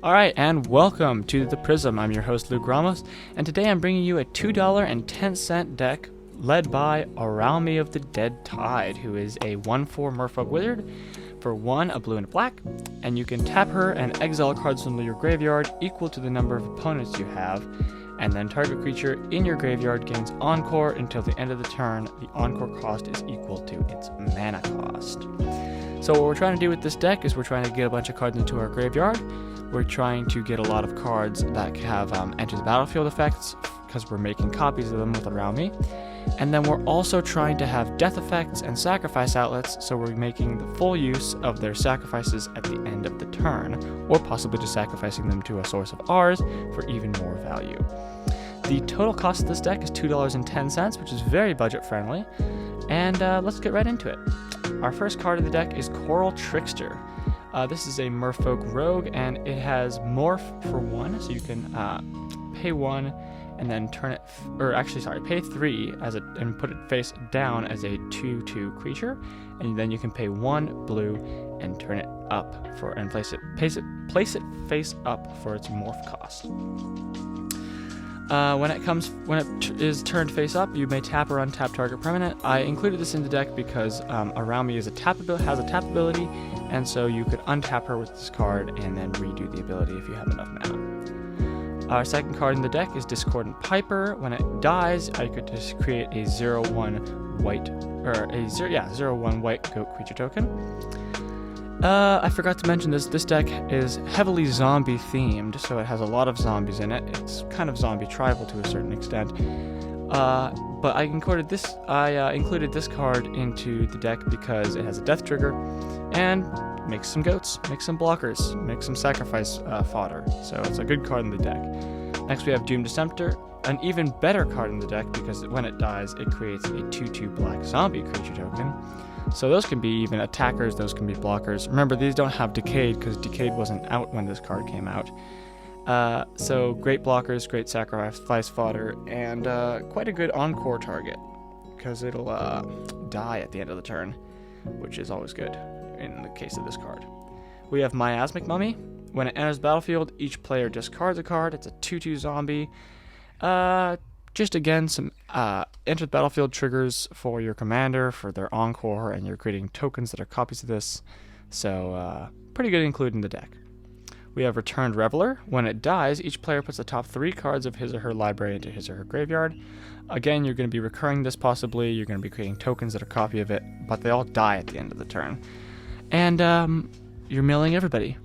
Alright, and welcome to The Prism. I'm your host, Luke Ramos, and today I'm bringing you a $2.10 deck led by Araumi of the Dead Tide, who is a 1/4 Merfolk Wizard for 1, a blue and a black, and you can tap her and exile cards from your graveyard equal to the number of opponents you have, and then target creature in your graveyard gains Encore until the end of the turn. The Encore cost is equal to its mana cost. So what we're trying to do with this deck is we're trying to get a bunch of cards into our graveyard. We're trying to get a lot of cards that have enter the battlefield effects, because we're making copies of them with Araumi. And then we're also trying to have death effects and sacrifice outlets, so we're making the full use of their sacrifices at the end of the turn, or possibly just sacrificing them to a source of ours for even more value. The total cost of this deck is $2.10, which is very budget friendly, and let's get right into it. Our first card of the deck is Coral Trickster. This is a Merfolk Rogue, and it has Morph for 1, so you can pay 1 and then turn it, pay 3 and put it face down as a 2/2 creature, and then you can pay 1 blue and turn it up and place it face up for its morph cost. When it is turned face up, you may tap or untap target permanent. I included this in the deck because Araumi has a tap ability, and so you could untap her with this card and then redo the ability if you have enough mana. Our second card in the deck is Discordant Piper. When it dies, I could just create a 0/1 white goat creature token. I forgot to mention this. This deck is heavily zombie themed, so it has a lot of zombies in it. It's kind of zombie tribal to a certain extent. But I included this card into the deck because it has a death trigger and makes some goats, makes some blockers, makes some sacrifice fodder. So it's a good card in the deck. Next we have Doom Disruptor, an even better card in the deck because when it dies, it creates a 2/2 black zombie creature token. So those can be even attackers, those can be blockers. Remember, these don't have Decayed because Decayed wasn't out when this card came out. So great blockers, great sacrifice fodder, and quite a good Encore target because it'll die at the end of the turn, which is always good in the case of this card. We have Miasmic Mummy. When it enters the battlefield, each player discards a card. It's a 2/2 zombie. Just again, some enter the battlefield triggers for your commander, for their Encore, and you're creating tokens that are copies of this. So pretty good to include in the deck. We have Returned Reveler. When it dies, each player puts the top 3 cards of his or her library into his or her graveyard. Again, you're going to be recurring this possibly. You're going to be creating tokens that are a copy of it, but they all die at the end of the turn. And you're milling everybody,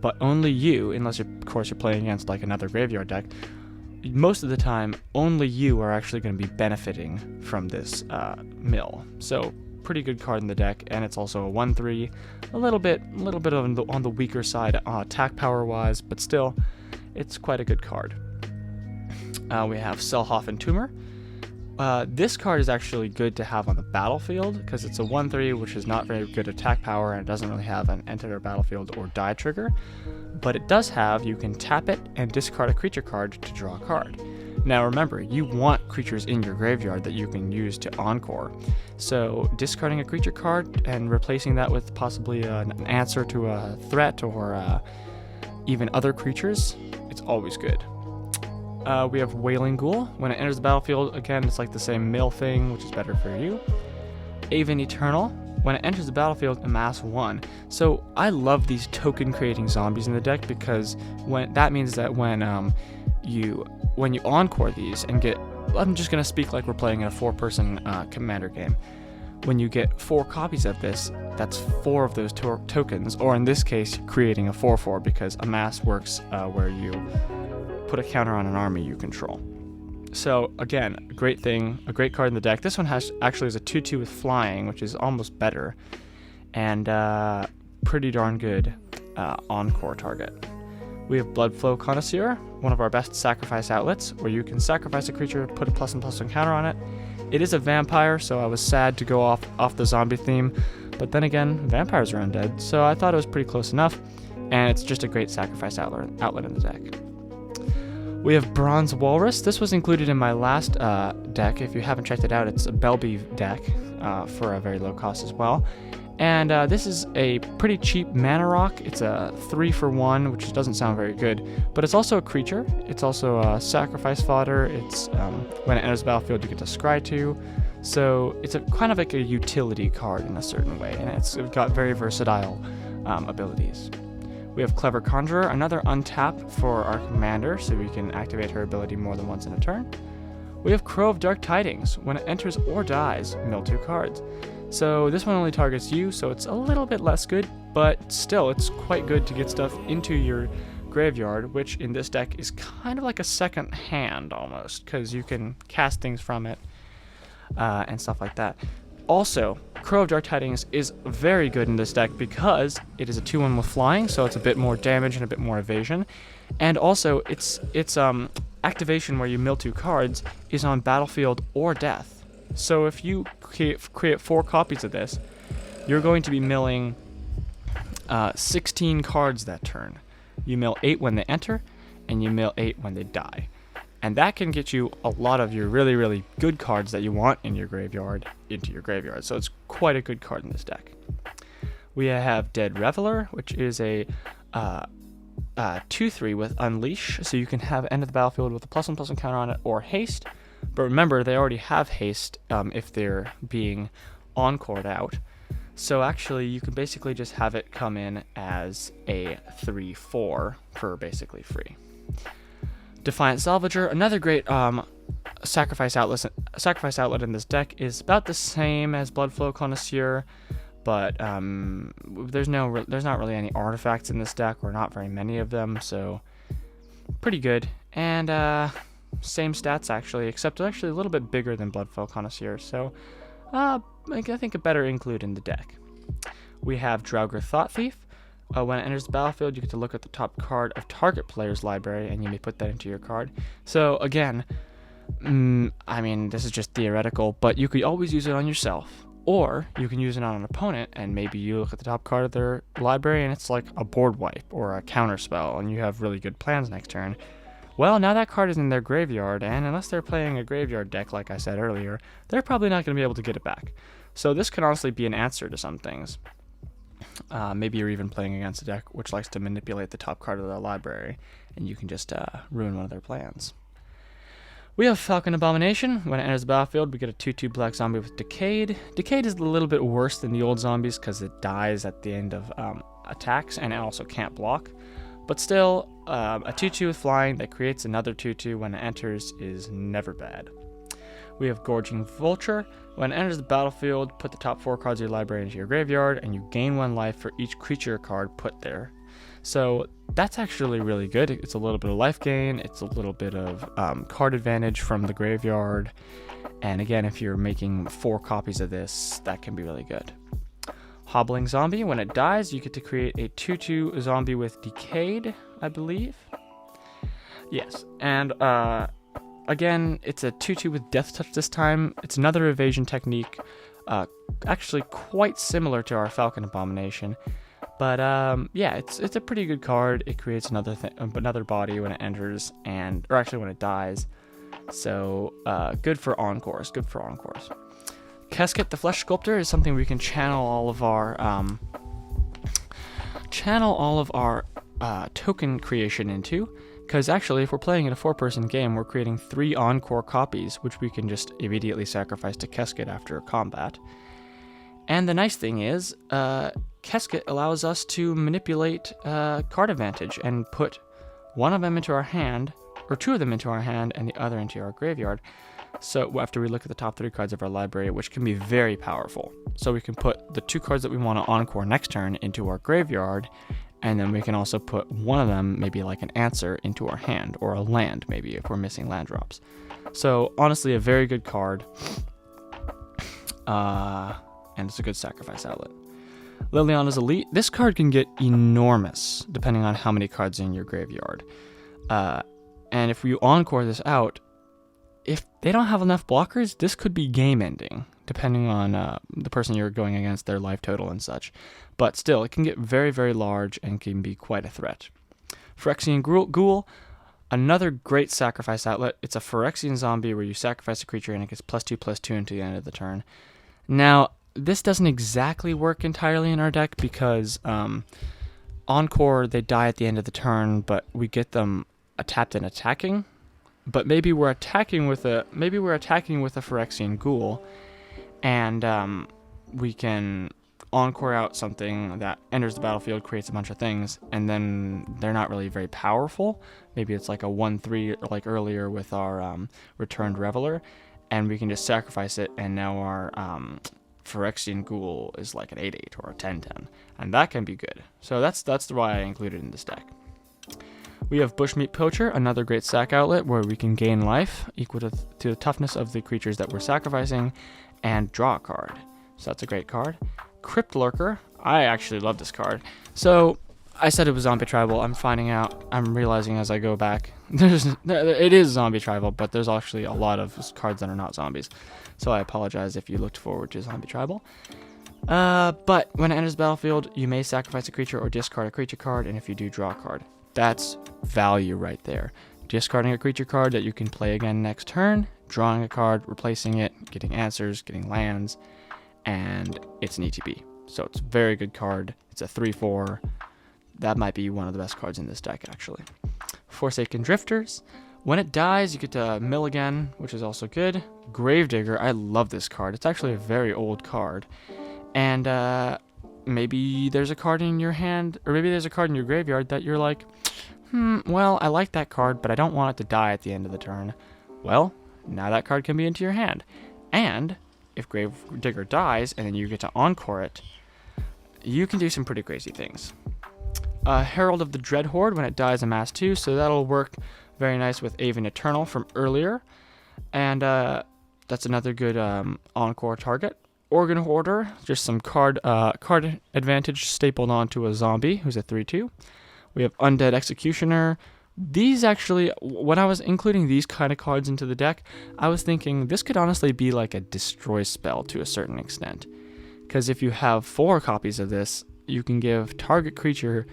but only you, unless of course you're playing against like another graveyard deck. Most of the time, only you are actually going to be benefiting from this mill. So pretty good card in the deck, and it's also a 1/3, a little bit on the weaker side attack power wise, but still, it's quite a good card. We have Selhoff Tumor. This card is actually good to have on the battlefield because it's a 1/3, which is not very good attack power, and it doesn't really have an enter the battlefield or die trigger. But it does have, you can tap it and discard a creature card to draw a card. Now remember, you want creatures in your graveyard that you can use to Encore. So discarding a creature card and replacing that with possibly an answer to a threat or even other creatures, it's always good. We have Wailing Ghoul. When it enters the battlefield, again, it's like the same mill thing, which is better for you. Aven Eternal. When it enters the battlefield, amass 1. So I love these token creating zombies in the deck because that means that when you Encore these and get, I'm just going to speak like we're playing in a 4-person commander game. When you get 4 copies of this, that's 4 of those tokens, or in this case, creating a 4/4 because amass works where you put a counter on an army you control. So again, a great card in the deck. This one actually is a 2/2 with flying, which is almost better, and pretty darn good Encore target. We have Bloodflow Connoisseur, one of our best sacrifice outlets, where you can sacrifice a creature, put a +1/+1 counter on it. It is a vampire, so I was sad to go off the zombie theme, but then again, vampires are undead, so I thought it was pretty close enough, and it's just a great sacrifice outlet in the deck. We have Bronze Walrus. This was included in my last deck. If you haven't checked it out, it's a Belby deck for a very low cost as well. And this is a pretty cheap mana rock. It's a 3-for-1, which doesn't sound very good, but it's also a creature. It's also a sacrifice fodder. It's when it enters the battlefield, you get to scry 2. So it's a kind of like a utility card in a certain way, and it's got very versatile abilities. We have Clever Conjurer, another untap for our commander, so we can activate her ability more than once in a turn. We have Crow of Dark Tidings. When it enters or dies, mill 2 cards. So this one only targets you, so it's a little bit less good, but still it's quite good to get stuff into your graveyard, which in this deck is kind of like a second hand almost, because you can cast things from it and stuff like that. Also, Crow of Dark Tidings is very good in this deck because it is a 2-1 with flying, so it's a bit more damage and a bit more evasion. And also, its activation where you mill 2 cards is on battlefield or death. So if you create 4 copies of this, you're going to be milling 16 cards that turn. You mill 8 when they enter, and you mill 8 when they die. And that can get you a lot of your really, really good cards that you want in your graveyard into your graveyard. So it's quite a good card in this deck. We have Dead Reveler, which is a 2/3 with Unleash. So you can have end of the battlefield with a +1/+1 counter on it or haste. But remember, they already have haste if they're being encored out. So actually, you can basically just have it come in as a 3/4 for basically free. Defiant Salvager, another great sacrifice outlet in this deck, is about the same as Bloodflow Connoisseur, but there's not really any artifacts in this deck, or not very many of them, so pretty good. And same stats actually, except actually a little bit bigger than Bloodflow Connoisseur, so I think a better include in the deck. We have Draugr Thought Thief. When it enters the battlefield, you get to look at the top card of target player's library, and you may put that into your card. So again, I mean, this is just theoretical, but you could always use it on yourself, or you can use it on an opponent, and maybe you look at the top card of their library, and it's like a board wipe or a counter spell, and you have really good plans next turn. Well, now that card is in their graveyard, and unless they're playing a graveyard deck, like I said earlier, they're probably not going to be able to get it back. So this could honestly be an answer to some things. Maybe you're even playing against a deck which likes to manipulate the top card of their library, and you can just ruin one of their plans. We have Falcon Abomination. When it enters the battlefield, we get a 2/2 black zombie with Decayed. Decayed is a little bit worse than the old zombies because it dies at the end of attacks, and it also can't block. But still, a 2/2 with flying that creates another 2/2 when it enters is never bad. We have Gorging Vulture. When it enters the battlefield, put the top 4 cards of your library into your graveyard, and you gain 1 life for each creature card put there. So that's actually really good. It's a little bit of life gain, it's a little bit of card advantage from the graveyard, and again, if you're making 4 copies of this, that can be really good. Hobbling Zombie. When it dies, you get to create a 2/2 zombie with Decayed, I believe. Yes, and again, it's a 2/2 with Death Touch this time. It's another evasion technique, actually quite similar to our Falcon Abomination. But yeah, it's a pretty good card. It creates another body when it enters, or actually when it dies. So good for encores. Casket the Flesh Sculptor is something we can channel all of our token creation into. Because actually, if we're playing in a 4-person game, we're creating 3 encore copies, which we can just immediately sacrifice to Casket after a combat. And the nice thing is, Casket allows us to manipulate card advantage and put one of them into our hand, or 2 of them into our hand, and the other into our graveyard. So after we look at the top 3 cards of our library, which can be very powerful. So we can put the 2 cards that we want to encore next turn into our graveyard, and then we can also put one of them, maybe like an answer, into our hand, or a land, maybe, if we're missing land drops. So, honestly, a very good card. And it's a good sacrifice outlet. Liliana's Elite. This card can get enormous, depending on how many cards are in your graveyard. And if you encore this out, if they don't have enough blockers, this could be game-ending, depending on the person you're going against, their life total and such. But still, it can get very, very large and can be quite a threat. Phyrexian Ghoul, another great sacrifice outlet. It's a Phyrexian zombie where you sacrifice a creature and it gets +2/+2 until the end of the turn. Now, this doesn't exactly work entirely in our deck because Encore, they die at the end of the turn, but we get them tapped and attacking. But maybe we're attacking with a Phyrexian Ghoul, and we can Encore out something that enters the battlefield, creates a bunch of things, and then they're not really very powerful. Maybe it's like a 1/3 like earlier with our Returned Reveler, and we can just sacrifice it, and now our Phyrexian Ghoul is like an 8/8 or a 10/10, and that can be good. So that's why I included in this deck. We have Bushmeat Poacher, another great sack outlet where we can gain life equal to the toughness of the creatures that we're sacrificing, and draw a card. So that's a great card. Crypt Lurker, I actually love this card. So I said it was zombie tribal. I'm realizing as I go back, it is zombie tribal, but there's actually a lot of cards that are not zombies. So I apologize if you looked forward to zombie tribal. But when it enters the battlefield, you may sacrifice a creature or discard a creature card, and if you do, draw a card. That's value right there. Discarding a creature card that you can play again next turn, drawing a card, replacing it, getting answers, getting lands, and it's an ETB. So it's a very good card. It's a 3/4. That might be one of the best cards in this deck, actually. Forsaken Drifters. When it dies, you get to mill again, which is also good. Gravedigger, I love this card. It's actually a very old card. And maybe there's a card in your hand, or maybe there's a card in your graveyard that you're like, well, I like that card, but I don't want it to die at the end of the turn. Well, now that card can be into your hand. And if Gravedigger dies, and then you get to Encore it, you can do some pretty crazy things. Herald of the Dreadhorde, when it dies, amass 2, so that'll work very nice with Aven Eternal from earlier. And that's another good Encore target. Organ Hoarder, just some card advantage stapled onto a zombie who's a 3/2. We have Undead Executioner. These actually, when I was including these kind of cards into the deck, I was thinking this could honestly be like a destroy spell to a certain extent. Because if you have 4 copies of this, you can give target creature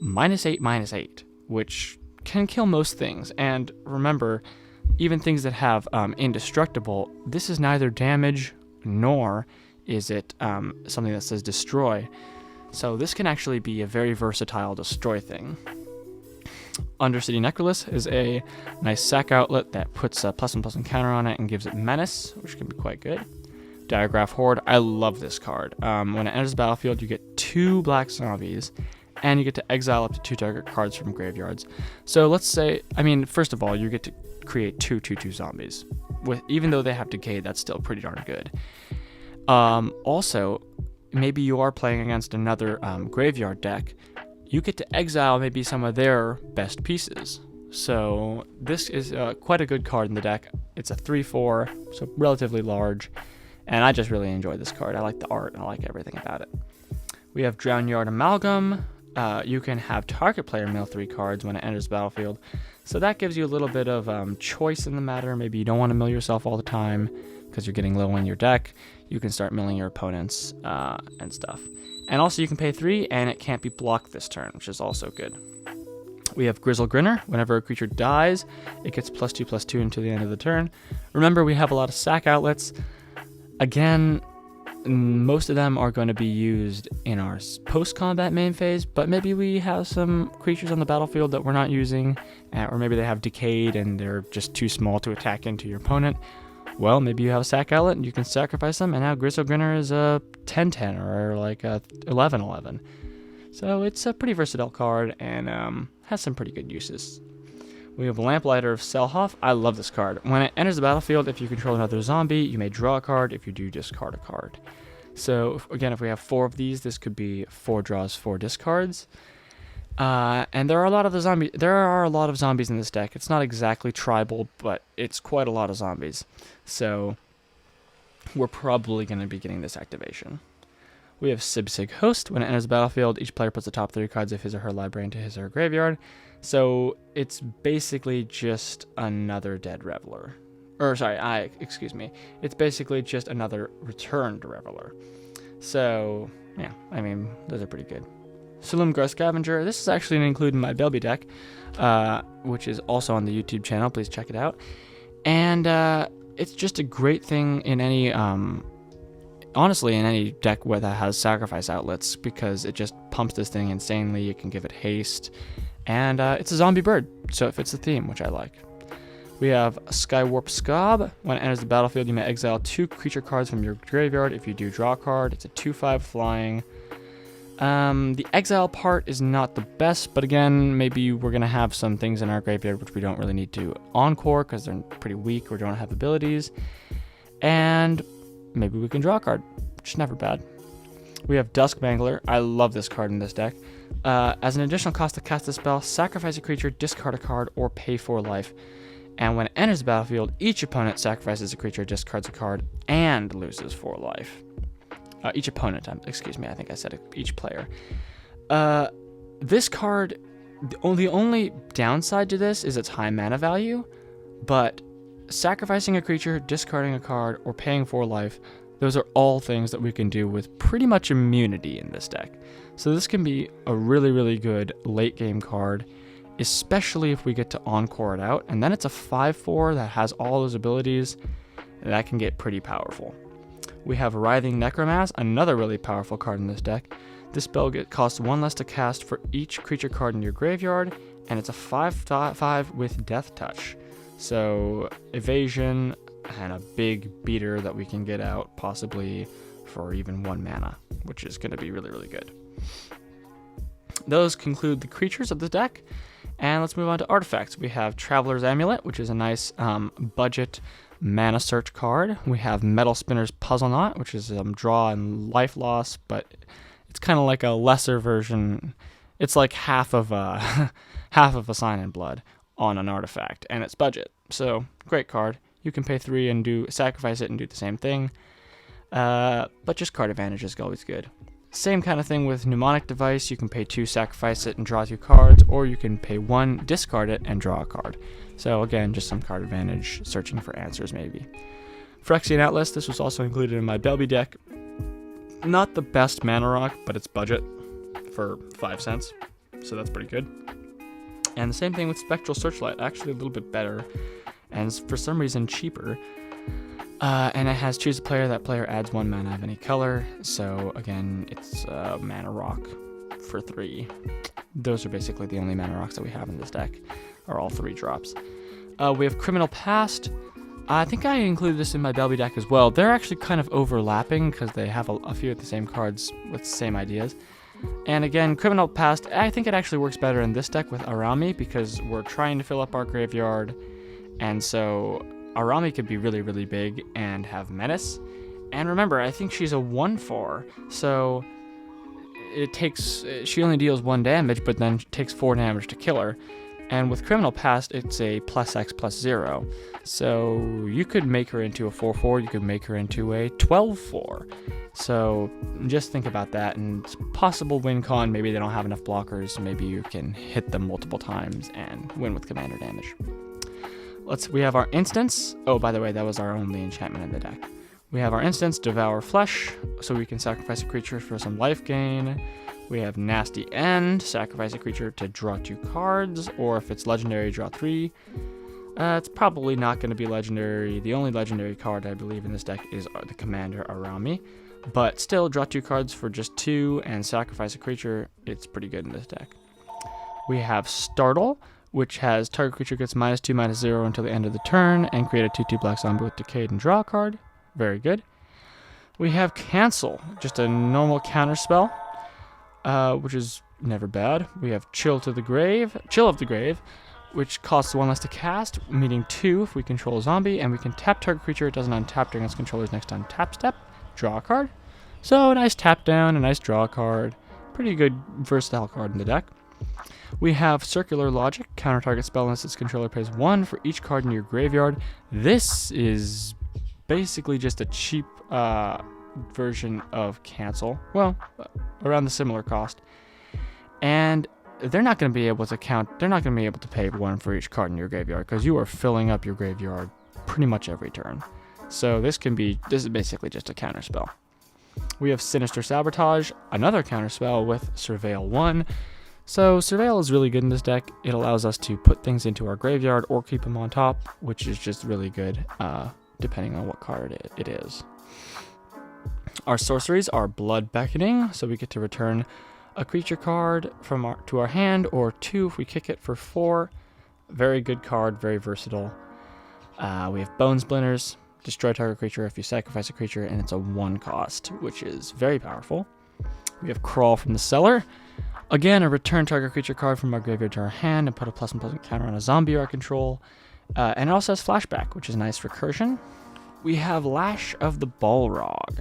-8/-8, which can kill most things. And remember, even things that have indestructible, this is neither damage nor is it something that says destroy. So this can actually be a very versatile destroy thing. Undercity Necrolis is a nice sack outlet that puts a +1/+1 counter on it and gives it menace, which can be quite good. Diagraph Horde, I love this card. When it enters the battlefield, you get 2 black zombies, and you get to exile up to 2 target cards from graveyards. So let's say, first of all, you get to create 2 2/2 zombies. Even though they have decay, that's still pretty darn good. Also, maybe you are playing against another graveyard deck. You get to exile maybe some of their best pieces. So this is quite a good card in the deck. It's a 3/4, so relatively large. And I just really enjoy this card. I like the art, and I like everything about it. We have Drownyard Amalgam. You can have target player mill 3 cards when it enters the battlefield. So that gives you a little bit of choice in the matter. Maybe you don't want to mill yourself all the time because you're getting low in your deck. You can start milling your opponents and stuff. And also you can pay 3 and it can't be blocked this turn, which is also good. We have Grizzle Grinner. Whenever a creature dies, it gets +2/+2 until the end of the turn. Remember, we have a lot of sack outlets. Again, most of them are going to be used in our post-combat main phase, but maybe we have some creatures on the battlefield that we're not using, or maybe they have decayed and they're just too small to attack into your opponent. Well, maybe you have a sack outlet and you can sacrifice them, and now Grizzle Grinner is a 10/10 or like a 11/11. So it's a pretty versatile card and has some pretty good uses. We have Lamplighter of Selhoff. I love this card. When it enters the battlefield, if you control another zombie, you may draw a card. If you do, discard a card. So again, if we have 4 of these, this could be 4 draws, 4 discards. And there are a lot of zombies in this deck. It's not exactly tribal, but it's quite a lot of zombies. So we're probably going to be getting this activation. We have Sibsig Host. When it enters the battlefield, each player puts the top 3 cards of his or her library into his or her graveyard. So it's basically just another Dead Reveler. It's basically just another Returned Reveler. So, yeah, those are pretty good. Silumgar Scavenger. This is actually included in my Belby deck, which is also on the YouTube channel. Please check it out. And it's just a great thing in any honestly in any deck that has sacrifice outlets, because it just pumps this thing insanely. You can give it haste, and it's a zombie bird, so it fits the theme, which I like. We have Skywarp Scob. When it enters the battlefield, you may exile 2 creature cards from your graveyard. If you do, draw a card. It's a 2/5 flying. The exile part is not the best, but again, maybe we're going to have some things in our graveyard which we don't really need to encore because they're pretty weak or don't have abilities. And maybe we can draw a card, which is never bad. We have Dusk Mangler. I love this card in this deck. As an additional cost to cast a spell, sacrifice a creature, discard a card, or pay 4 life. And when it enters the battlefield, each opponent sacrifices a creature, discards a card, and loses 4 life. Each opponent, excuse me, I think I said each player. This card, the only downside to this is its high mana value, but sacrificing a creature, discarding a card, or paying 4 life, those are all things that we can do with pretty much immunity in this deck. So this can be a really, really good late game card, especially if we get to encore it out, and then it's a 5/4 that has all those abilities, and that can get pretty powerful. We have Writhing Necromass, another really powerful card in this deck. This spell costs 1 less to cast for each creature card in your graveyard, and it's a 5/5 with Death Touch. So evasion and a big beater that we can get out, possibly for even 1 mana, which is going to be really, really good. Those conclude the creatures of the deck, and let's move on to artifacts. We have Traveler's Amulet, which is a nice budget mana search card. We have Metal Spinner's Puzzle Knot, which is draw and life loss, but it's kind of like a lesser version. It's like half of a Sign in Blood on an artifact, and it's budget. So great card. You can pay 3 and sacrifice it and do the same thing. But just card advantage is always good. Same kind of thing with Mnemonic Device. You can pay 2, sacrifice it, and draw 2 cards, or you can pay 1, discard it, and draw a card. So again, just some card advantage, searching for answers maybe. Phyrexian Atlas, this was also included in my Belby deck. Not the best mana rock, but it's budget for 5 cents, so that's pretty good. And the same thing with Spectral Searchlight, actually a little bit better, and for some reason cheaper. And it has choose a player. That player adds 1 mana of any color. So again, it's a mana rock for 3. Those are basically the only mana rocks that we have in this deck, are all 3 drops. We have Criminal Past. I think I included this in my Belby deck as well. They're actually kind of overlapping because they have a few of the same cards with the same ideas. And again, Criminal Past, I think it actually works better in this deck with Araumi because we're trying to fill up our graveyard. And so Araumi could be really, really big and have Menace. And remember, I think she's a 1/4, so she only deals 1 damage, but then takes 4 damage to kill her. And with Criminal Past, it's a +X+0. So you could make her into a 4/4, you could make her into a 12/4. So just think about that, and possible win con, maybe they don't have enough blockers, maybe you can hit them multiple times and win with commander damage. We have our instance. Oh, by the way, that was our only enchantment in the deck. We have our instance, Devour Flesh, so we can sacrifice a creature for some life gain. We have Nasty End, sacrifice a creature to draw 2 cards, or if it's legendary, draw 3. It's probably not going to be legendary. The only legendary card I believe in this deck is the Commander Araumi, but still, draw 2 cards for just 2 and sacrifice a creature. It's pretty good in this deck. We have Startle, which has target creature gets -2/-0 until the end of the turn, and create a 2/2 black zombie with Decayed and draw a card. Very good. We have Cancel, just a normal counter spell, which is never bad. We have Chill of the Grave, which costs 1 less to cast, meaning 2 if we control a zombie, and we can tap target creature. It doesn't untap during its controller's next untap step. Draw a card. So a nice tap down, a nice draw card. Pretty good versatile card in the deck. We have Circular Logic, counter target spell unless its controller pays 1 for each card in your graveyard. This is basically just a cheap version of Cancel. Well, around the similar cost. And they're not going to be able to pay 1 for each card in your graveyard because you are filling up your graveyard pretty much every turn. So this is basically just a counter spell. We have Sinister Sabotage, another counter spell with Surveil 1. So Surveil is really good in this deck. It allows us to put things into our graveyard or keep them on top, which is just really good, depending on what card it is. Our sorceries are Blood Beckoning, so we get to return a creature card to our hand, or 2 if we kick it for 4. Very good card, very versatile. We have Bone Splinters, destroy target creature if you sacrifice a creature, and it's a 1 cost, which is very powerful. We have Crawl from the Cellar. Again, a return target creature card from our graveyard to our hand and put a +1/+1 counter on a zombie our control. And it also has Flashback, which is nice recursion. We have Lash of the Balrog.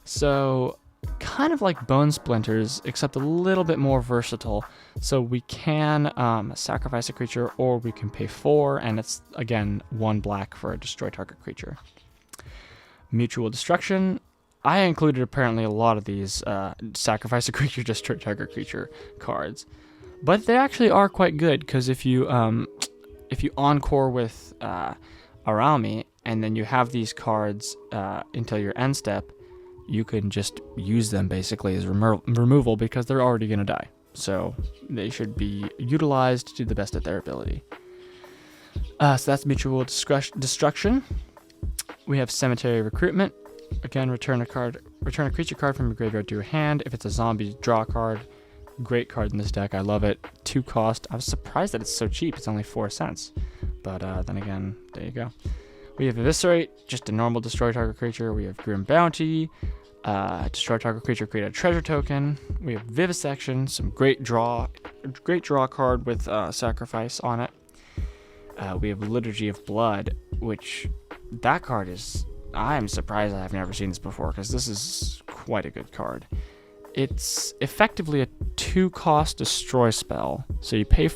So, kind of like Bone Splinters, except a little bit more versatile. So we can sacrifice a creature, or we can pay 4, and it's, again, 1 black for a destroy target creature. Mutual Destruction. I included apparently a lot of these sacrifice a creature, destroy target creature cards. But they actually are quite good, because if you encore with Araumi, and then you have these cards until your end step, you can just use them basically as removal, because they're already going to die. So they should be utilized to the best of their ability. So that's Mutual Destruction. We have Cemetery Recruitment. Again, return a creature card from your graveyard to your hand. If it's a zombie, draw a card. Great card in this deck. I love it. 2 cost. I was surprised that it's so cheap. It's only 4 cents. But then again, there you go. We have Eviscerate, just a normal destroy target creature. We have Grim Bounty. Destroy target creature, create a treasure token. We have Vivisection, some great draw card with sacrifice on it. We have Liturgy of Blood, which that card is. I am surprised I have never seen this before, because this is quite a good card. It's effectively a 2-cost destroy spell. So you pay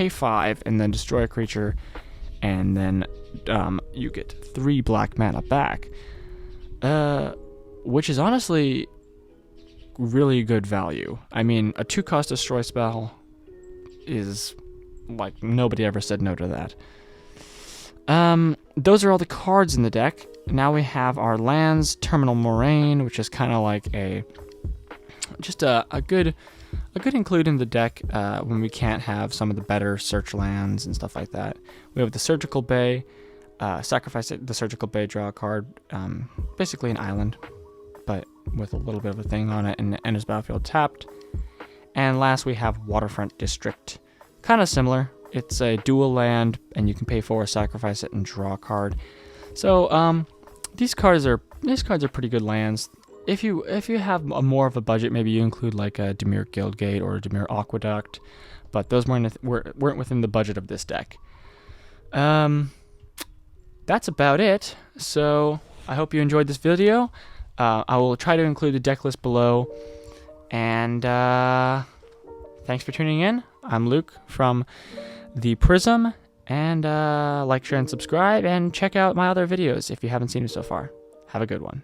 5 and then destroy a creature, and then you get 3 black mana back. Which is honestly really good value. I mean, a 2-cost destroy spell is like nobody ever said no to that. Those are all the cards in the deck. Now we have our lands, Terminal Moraine, which is kind of like a good include in the deck when we can't have some of the better search lands and stuff like that. We have the Surgical Bay. Sacrifice the Surgical Bay, draw a card. Basically an island, but with a little bit of a thing on it, and enters battlefield tapped. And last we have Waterfront District. Kind of similar. It's a dual land, and you can pay 4, sacrifice it, and draw a card. So these cards are pretty good lands. If you have more of a budget, maybe you include like a Dimir Guildgate or a Dimir Aqueduct, but those weren't within the budget of this deck. That's about it. So I hope you enjoyed this video. I will try to include the deck list below. And thanks for tuning in. I'm Luke from The Prism. And like, share, and subscribe. And check out my other videos if you haven't seen them so far. Have a good one.